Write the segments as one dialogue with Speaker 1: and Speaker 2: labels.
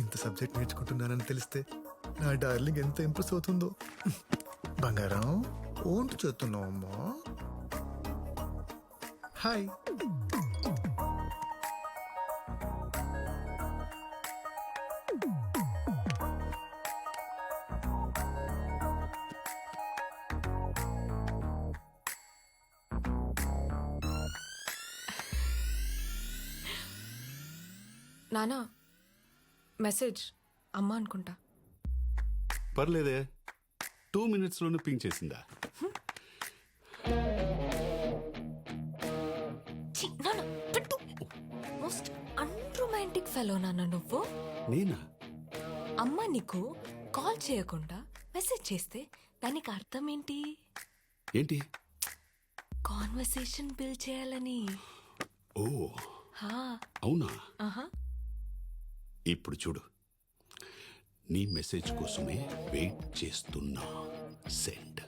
Speaker 1: ఇంత సబ్జెక్ట్ నేర్చుకుంటున్నానని తెలిస్తే నా డార్లింగ్ ఎంత ఇంప్రెస్ అవుతుందో. బంగారం ఓంటు చేస్తున్నావు అమ్మా. హాయ్.
Speaker 2: నానా మెసేజ్ అమ్మ అనుకుంటా.
Speaker 3: పర్లేదే, 2 minutesలోనే పింక్ చేసిందా?
Speaker 2: మోస్ట్ అన్రొమాంటిక్ ఫెలో నాన్న నువ్వు.
Speaker 3: నేనా?
Speaker 2: అమ్మ నీకు కాల్ చేయకుండా మెసేజ్ చేస్తే దానికి అర్థం ఏంటి?
Speaker 3: ఏంటి?
Speaker 2: కాన్వర్సేషన్ బిల్డ్ చేయాలని.
Speaker 3: ఓ
Speaker 2: హా.
Speaker 3: అవునా?
Speaker 2: ఆహా.
Speaker 3: ఇప్పుడు చూడు, నీ మెసేజ్ కోసమే వెయిట్ చేస్తున్నా. సెండ్.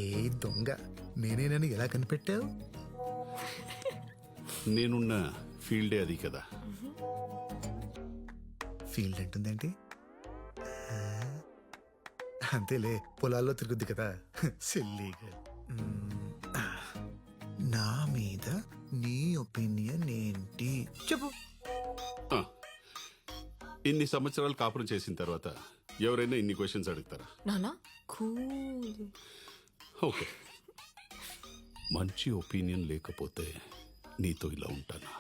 Speaker 1: ఏ దొంగ, నేనేనని ఎలా కనిపెట్టావు?
Speaker 3: నేనున్న ఫీల్డే అది కదా.
Speaker 1: ఫీల్డ్ అంటుందేంటి? అంతేలే, పొలాల్లో తిరుగుద్ది కదా సిల్లీగా. నా మీద నీ ఒపీనియన్ ఏంటి చెప్పు.
Speaker 3: ఇన్ని సంవత్సరాలు కాపురం చేసిన తర్వాత ఎవరైనా ఇన్ని క్వశ్చన్స్ అడుగుతారా?
Speaker 2: నానా కూల్.
Speaker 3: ఓకే, మంచి ఒపీనియన్ లేకపోతే నీతో ఇలా ఉంటానా?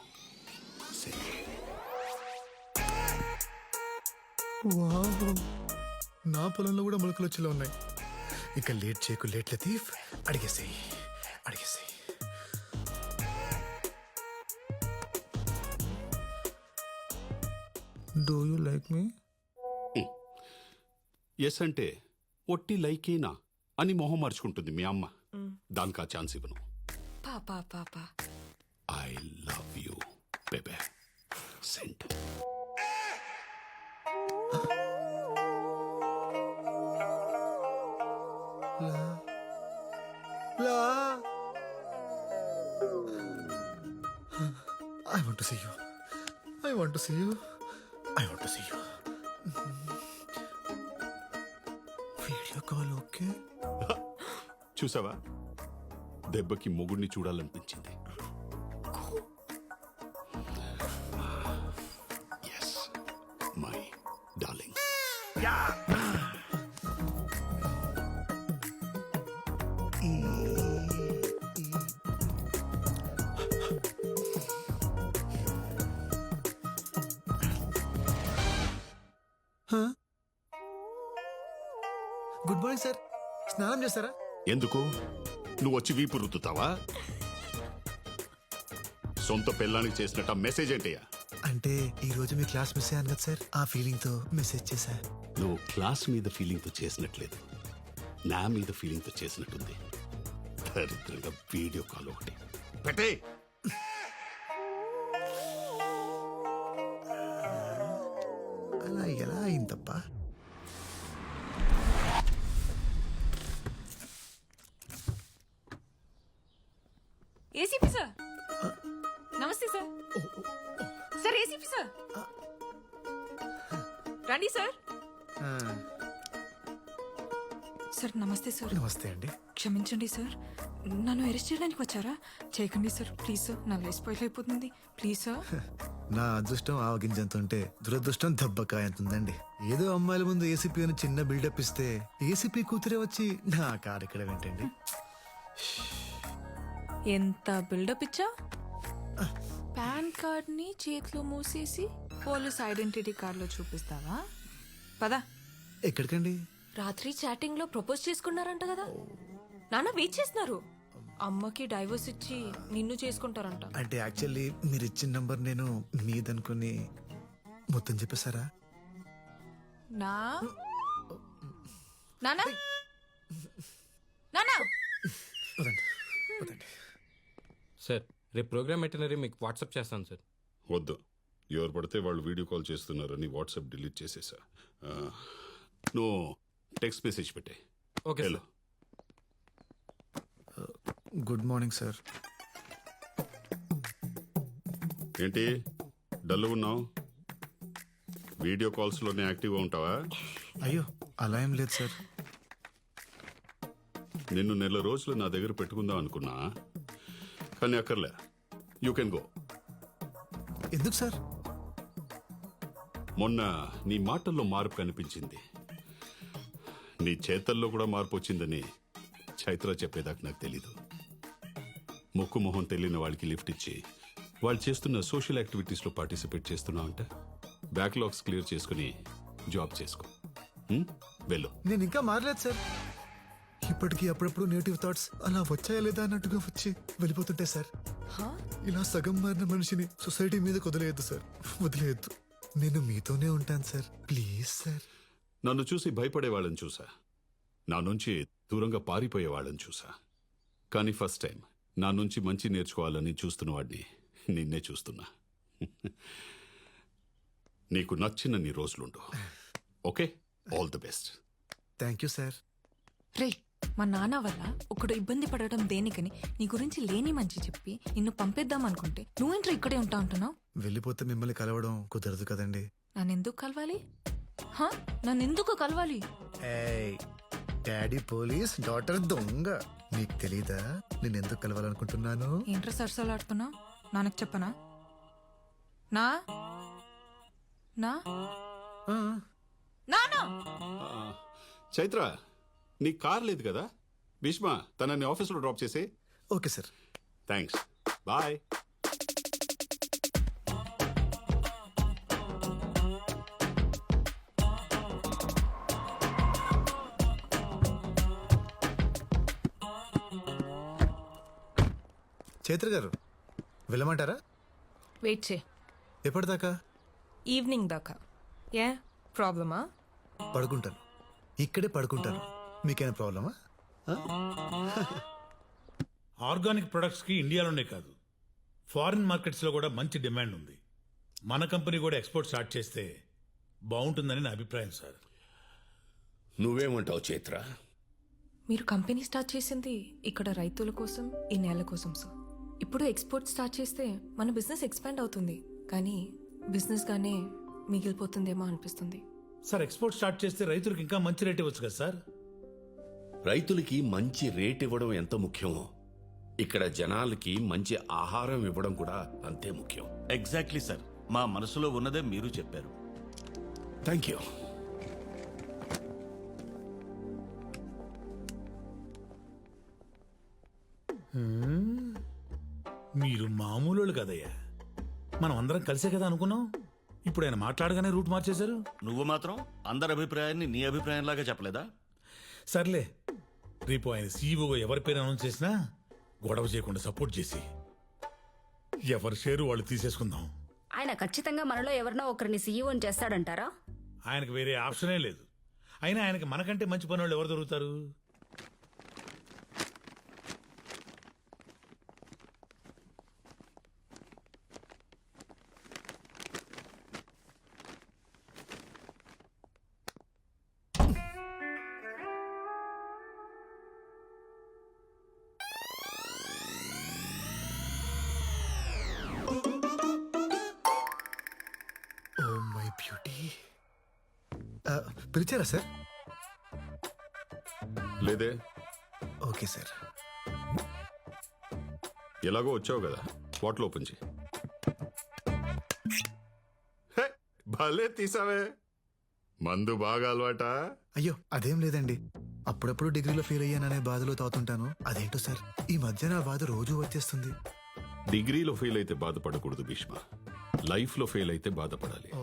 Speaker 1: వావ్, నా పొలంలో కూడా మొలకలు వచ్చేలా ఉన్నాయి. ఇక లేట్ చేయకు, లేట్ లతీఫ్, అడిగేసేయి అడిగేసేయి. Do you like me?
Speaker 3: Yes అంటే ఒట్టి లైకేనా అని మొహం మార్చుకుంటుంది మీ అమ్మ. దానికి ఆ ఛాన్స్ ఇవ్వను.
Speaker 2: పాపా పాపా.
Speaker 3: I love you baby. Send.
Speaker 1: I want to see you. I want to see you. I want to see you. Video call okay?
Speaker 3: చూసావా, దెబ్బకి మొగుడిని చూడాలనిపించింది. Yes my darling.
Speaker 1: Good morning sir. స్నానం చేస్తారా?
Speaker 3: ఎందుకు? నువ్వు వచ్చి వీపు రుద్దుతావా? సొంత పెళ్ళానికి చేసినట్టు మెసేజ్ ఏంటయ్యా?
Speaker 1: అంటే ఈ రోజు మీ క్లాస్ మిస్ అయ్యాను కదా సార్, ఆ ఫీలింగ్ తో మెసేజ్ చేశా.
Speaker 3: నువ్వు క్లాస్ మీద ఫీలింగ్ తో చేసినట్లేదు, నా మీద ఫీలింగ్ తో చేసినట్టుంది. దరిద్రంగా వీడియో కాల్ ఒకటి పెట్టే.
Speaker 1: అలా ఎలా అయిందప్పా?
Speaker 2: ఏసీపీ సార్, నమస్తే సార్. సార్ ఏసీపీ సార్, రండి సార్. సార్ నమస్తే సార్.
Speaker 1: నమస్తే అండి.
Speaker 2: క్షమించండి సార్, నన్ను అరెస్ట్ చేయడానికి వచ్చారా? చేయకండి సార్, ప్లీజ్ సార్, నా లైఫ్ స్పాయిల్ అయిపోతుంది, ప్లీజ్ సార్.
Speaker 1: నా అదృష్టం ఆవగింజంత ఉంటే దురదృష్టం దెబ్బకాయంతుందండి. ఏదో అమ్మాయిల ముందు ఏసీపీ అని చిన్న బిల్డప్ ఇస్తే ఏసీపీ కూతురే వచ్చి నా కారు ఇక్కడ ఏంటండి?
Speaker 2: ఎంత బిల్డప్ ఇచ్చా? పాన్ కార్డ్ ని చేతిలో మూసేసి పోలీస్ ఐడెంటిటీ కార్డ్ లో చూపిస్తావా? పదా.
Speaker 1: ఎక్కడికండి?
Speaker 2: రాత్రి చాటింగ్ లో ప్రపోజ్ చేసుకున్నారంట కదా నాన్న, వెయిట్ చేస్తున్నారు. అమ్మకి డైవర్స్ ఇచ్చి నిన్ను చేసుకుంటారంట.
Speaker 1: అంటే యాక్చువల్లీ మీరు ఇచ్చిన నంబర్ నేను మీదనుకుని మొత్తం చెప్పేశారా?
Speaker 2: నా నానా నానా.
Speaker 1: వదండి వదండి.
Speaker 4: సార్, రేపు ప్రోగ్రామ్ ఎటనరీ మీకు వాట్సాప్ చేస్తాను సార్.
Speaker 3: వద్దు, ఎవరు పడితే వాళ్ళు వీడియో కాల్ చేస్తున్నారని వాట్సాప్ డిలీట్ చేసేసా. నువ్వు టెక్స్ట్ మెసేజ్ పెట్టే.
Speaker 4: Okay
Speaker 3: hello.
Speaker 1: Good morning sir.
Speaker 3: ఏంటి డల్ ఉన్నావు? వీడియో కాల్స్లోనే యాక్టివ్గా ఉంటావా?
Speaker 1: అయ్యో అలా ఏం లేదు సార్.
Speaker 3: నిన్ను నెల రోజులు నా దగ్గర పెట్టుకుందాం అనుకున్నా, కానీ అక్కర్లే. You can go.
Speaker 1: ఎందుకు సార్?
Speaker 3: మొన్న నీ మాటల్లో మార్పు కనిపించింది, నీ చేతల్లో కూడా మార్పు వచ్చిందని చైత్ర చెప్పేదాకా నాకు తెలీదు. ముక్కు మొహం తెలియని వాళ్ళకి లిఫ్ట్ ఇచ్చి వాళ్ళు చేస్తున్న సోషల్ యాక్టివిటీస్లో పార్టిసిపేట్ చేస్తున్నావు అంటే బ్యాక్లాగ్స్ క్లియర్ చేసుకుని జాబ్ చేసుకో. వెళ్ళు.
Speaker 1: నేను ఇంకా మారలేదు సార్. ఇప్పటికీ అప్పుడప్పుడు నెగిటివ్ థాట్స్ అలా వచ్చాయా లేదా అన్నట్టుగా వచ్చి వెళ్ళిపోతుంటాయి సార్. ఇలా సగం మారిన మనిషిని సొసైటీ మీద వదిలేయద్దు సార్, వదిలేయద్దు. నేను మీతోనే ఉంటాను సార్, ప్లీజ్ సార్.
Speaker 3: నన్ను చూసి భయపడే వాళ్ళని చూసా, నా నుంచి దూరంగా పారిపోయే వాళ్ళని చూసా, కానీ ఫస్ట్ టైం నా నుంచి మంచి నేర్చుకోవాలని చూస్తున్న వాడిని నిన్నే చూస్తున్నా. నీకు నచ్చిన నీ రోజులుండు. Okay, all the best.
Speaker 1: Thank you sir.
Speaker 2: రే, మా నాన్న వల్ల ఒకడు ఇబ్బంది పడటం దేనికని నీ గురించి లేని మంచి చెప్పి నిన్ను పంపేద్దాం అనుకుంటే నువ్వేంట్రా ఇక్కడే ఉంటా ఉంటున్నావు?
Speaker 1: వెళ్ళిపోతే మిమ్మల్ని కలవడం కుదరదు కదండి.
Speaker 2: నన్నెందుకు కలవాలి? నన్నెందుకు కలవాలి?
Speaker 1: డాడీ పోలీస్, డాటర్ దొంగ. నీకు తెలీదా నేను ఎందుకు కలవాలనుకుంటున్నాను?
Speaker 2: ఏంట్రా సరసాలాడుతున్నా? నాన్నకు చెప్పనా? నా నా
Speaker 1: ఆ,
Speaker 2: నానా
Speaker 3: చైత్ర, నీ కార్ లేదు కదా? భీష్మ తనని ఆఫీస్లో డ్రాప్ చేసే.
Speaker 1: Okay sir.
Speaker 3: Thanks, bye.
Speaker 1: Chaitra గారు వెళ్ళమంటారా?
Speaker 5: వెయిట్ చే.
Speaker 1: ఎప్పటిదాకా?
Speaker 5: ఈవినింగ్ దాకా. ఏ ప్రాబ్లమా?
Speaker 1: పడుకుంటాను, ఇక్కడే పడుకుంటాను. మీకేమైనా ప్రాబ్లమా?
Speaker 6: ఆర్గానిక్ ప్రొడక్ట్స్కి ఇండియాలోనే కాదు, ఫారిన్ మార్కెట్స్లో కూడా మంచి డిమాండ్ ఉంది. మన కంపెనీ కూడా ఎక్స్పోర్ట్ స్టార్ట్ చేస్తే బాగుంటుందని నా అభిప్రాయం సార్.
Speaker 3: నువ్వేమంటావు చైత్ర?
Speaker 5: మీరు కంపెనీ స్టార్ట్ చేసింది ఇక్కడ రైతుల కోసం, ఈ నేల కోసం సార్. ఇప్పుడు ఎక్స్పోర్ట్ స్టార్ట్ చేస్తే మన బిజినెస్ ఎక్స్పాండ్ అవుతుంది, కానీ బిజినెస్ గానే మిగిలిపోతుందేమో అనిపిస్తుంది.
Speaker 6: సార్, ఎక్స్పోర్ట్ స్టార్ట్ చేస్తే రైతులకు ఇంకా మంచి రేట్ ఇవ్వచ్చు కదా సార్?
Speaker 7: రైతులకి మంచి రేట్ ఇవ్వడం ఎంత ముఖ్యమో, ఇక్కడ జనాలకి మంచి ఆహారం ఇవ్వడం కూడా అంతే ముఖ్యం.
Speaker 8: ఎగ్జాక్ట్లీ సార్, మా మనసులో ఉన్నదే మీరు చెప్పారు.
Speaker 7: Thank you.
Speaker 6: మీరు మామూలు కదయ్యా, మనం అందరం కలిసే కదా అనుకున్నాం. ఇప్పుడు ఆయన మాట్లాడగానే రూట్ మార్చేశారు.
Speaker 8: నువ్వు మాత్రం అందరి అభిప్రాయాన్ని నీ అభిప్రాయంలాగా చెప్పలేదా?
Speaker 6: సర్లే, రేపు ఆయన సీఈఓగా ఎవరి పేరు అనౌన్స్ చేసినా గొడవ చేయకుండా సపోర్ట్ చేసి ఎవరి షేరు వాళ్ళు తీసేసుకుందాం.
Speaker 9: ఆయన ఖచ్చితంగా మనలో ఎవరినో ఒకరిని సీఈఓని చేస్తాడంటారా?
Speaker 6: ఆయనకు వేరే ఆప్షనే లేదు. అయినా ఆయనకి మనకంటే మంచి పని వాళ్ళు ఎవరు దొరుకుతారు?
Speaker 1: Oh my beauty. పిలిచారా సార్?
Speaker 3: లేదే.
Speaker 1: Okay sir.
Speaker 3: ఎలాగో వచ్చావు కదా, బాటిల్ ఓపెన్ చేయి. హే, భలే తీసావే. మందు బాగా అలవాటా?
Speaker 1: అయ్యో అదేం లేదండి, అప్పుడప్పుడు డిగ్రీలో ఫెయిల్ అయ్యాననే బాధలో తాగుతుంటాను. అదేంటో సార్, ఈ మధ్య నా బాధ రోజు వచ్చేస్తుంది.
Speaker 3: డిగ్రీలో ఫెయిల్ అయితే బాధపడకూడదు భీష్మ, లైఫ్లో ఫెయిల్ అయితే బాధపడాలి.
Speaker 1: ఓ,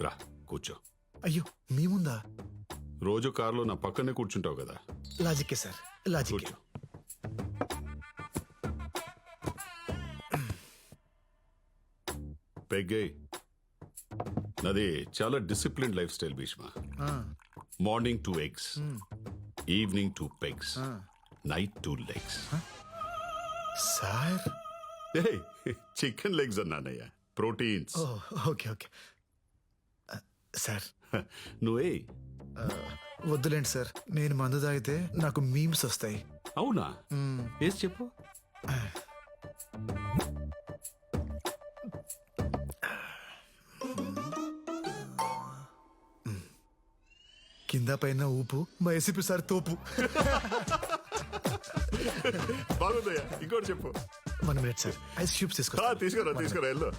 Speaker 3: రా కూర్చో.
Speaker 1: అయ్యో మీ ముందా?
Speaker 3: రోజు కారులో నా పక్కనే కూర్చుంటావు కదా,
Speaker 1: లాజిక్కే సార్, లాజిక్కే.
Speaker 3: కూర్చో. పెగ్గే, నాది చాలా డిసిప్లిన్ లైఫ్ స్టైల్ భీష్మ.
Speaker 1: ఆ,
Speaker 3: మార్నింగ్ 2 eggs, ఈవినింగ్ 2 pegs,
Speaker 1: ఆ.
Speaker 3: Night 2 legs.
Speaker 1: Sir
Speaker 3: chicken legs అన్నానయ్యా. Proteins.
Speaker 1: Oh okay okay sir
Speaker 3: నువ్వే
Speaker 1: వద్దులేండి సార్, నేను మందు తాగితే నాకు మీమ్స్ వస్తాయి.
Speaker 3: అవునా? వేసి చెప్పు.
Speaker 1: కింద పైన ఊపు, మా ఏసీపీ సార్ తోపు.
Speaker 3: బాగుందయ్యా, ఇంకోటి చెప్పు.
Speaker 1: 1 minute సార్, ఐస్ క్యూబ్స్ తీసుకో.
Speaker 3: తీసుకురా వెళ్ళు.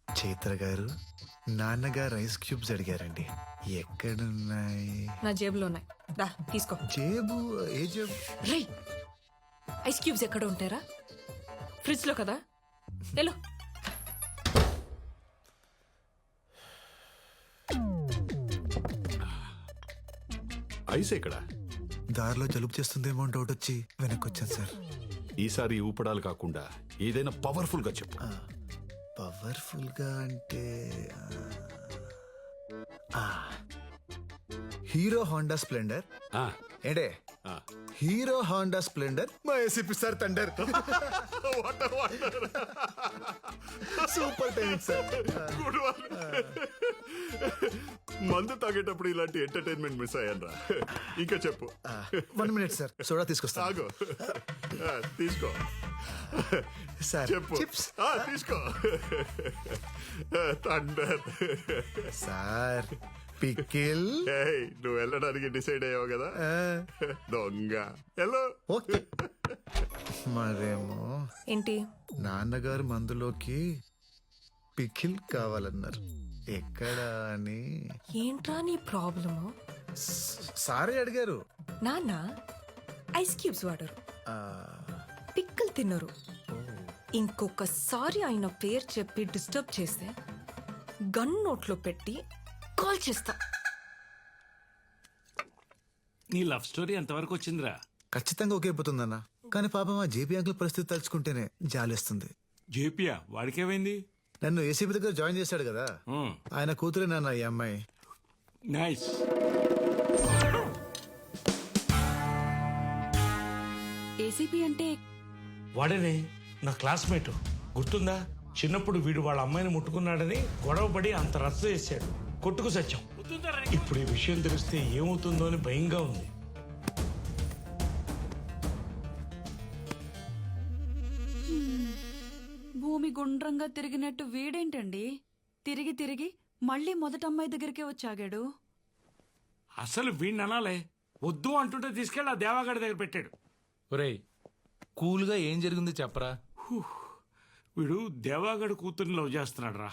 Speaker 1: చైత్ర గారు, నాన్నగారు ఐస్ క్యూబ్స్ అడిగారండి. ఎక్కడున్నాయి?
Speaker 5: నా జేబులో ఉన్నాయి, దా తీసుకో.
Speaker 1: జేబు? ఏ జేబు?
Speaker 5: రేయ్, ఐస్ క్యూబ్స్ ఎక్కడ ఉంటారా? ఫ్రిడ్జ్ లో కదా. హలో,
Speaker 3: ఐస్ ఎక్కడ?
Speaker 1: దారిలో జలుబు చేస్తుందేమో అని డౌట్ వచ్చి వెనక్కి వచ్చాను సార్.
Speaker 3: ఈసారి ఊపడాలు కాకుండా ఏదైనా పవర్ఫుల్ గా చెప్పు.
Speaker 1: పవర్ఫుల్ గా అంటే హీరో హోండా స్ప్లెండర్.
Speaker 3: ఆ,
Speaker 1: ఏంటే
Speaker 3: ఆ.
Speaker 1: హీరో హోండా స్ప్లెండర్, మా ACP sir thunder. Super timing sir.
Speaker 3: Good one. మందు తాగేటప్పుడు ఇలాంటి ఎంటర్టైన్మెంట్ మిస్ అయ్యానరా. ఇంకా చెప్పు.
Speaker 1: 1 minute సార్, సోడా తీసుకొస్తా.
Speaker 3: తాగు. తీసుకో.
Speaker 1: సార్
Speaker 3: చెప్పు.
Speaker 1: చిప్స్.
Speaker 3: తీసుకో. థండర్.
Speaker 1: Sir pickle.
Speaker 3: నువ్వు వెళ్ళడానికి డిసైడ్ అయ్యావు కదా, దొంగ. హలో.
Speaker 1: ఓకే. మరేమో
Speaker 5: ఏంటి?
Speaker 1: నాన్నగారు మందులోకి పికిల్ కావాలన్నారు. ఎక్కడ అని
Speaker 5: ఏంట్రా నీ ప్రాబ్లము?
Speaker 1: సారే అడిగారు.
Speaker 5: నాన్న ఐస్ క్యూబ్స్ వాడరు,
Speaker 1: ఆ,
Speaker 5: పిక్కలు తినరు. ఇంకొకసారి ఆయన పేరు చెప్పి డిస్టర్బ్ చేస్తే గన్ నోట్లో పెట్టి కాల్ చేస్తా.
Speaker 4: నీ లవ్ స్టోరీ ఎంతవరకు వచ్చిందిరా?
Speaker 1: ఖచ్చితంగా ఒకే పోతుందన్న. కానీ పాపం ఆ జేపీ అంకుల్ పరిస్థితి తలుచుకుంటేనే జాలేస్తుంది.
Speaker 4: జేపియా? వాడికేమైంది?
Speaker 1: నన్ను ఏసీపీ దగ్గర జాయిన్ చేశాడు కదా, ఆయన కూతురే నాన్న ఈ అమ్మాయి.
Speaker 4: నైస్.
Speaker 9: ఏసీపీ అంటే
Speaker 4: వాడనే నా క్లాస్మేట్, గుర్తుందా? చిన్నప్పుడు వీడు వాళ్ళ అమ్మాయిని ముట్టుకున్నాడని గొడవపడి అంత రచ్చ చేశాడు, కొట్టుకు సత్యం. ఇప్పుడు ఈ విషయం తెలిస్తే ఏమవుతుందో అని భయంగా ఉంది.
Speaker 9: భూమి గుండ్రంగా తిరిగినట్టు వీడేంటండి తిరిగి తిరిగి మళ్ళీ మొదట అమ్మాయి దగ్గరికే వచ్చాగాడు?
Speaker 4: అసలు వీడిని అనాలే, వద్దు అంటుంటే తీసుకెళ్ళి ఆ దేవాగడి దగ్గర పెట్టాడు.
Speaker 10: ఒరేయ్, కూల్గా ఏం జరిగింది చెప్పరా?
Speaker 4: వీడు దేవాగడి కూతుర్ని లవ్ చేస్తున్నాడు రా.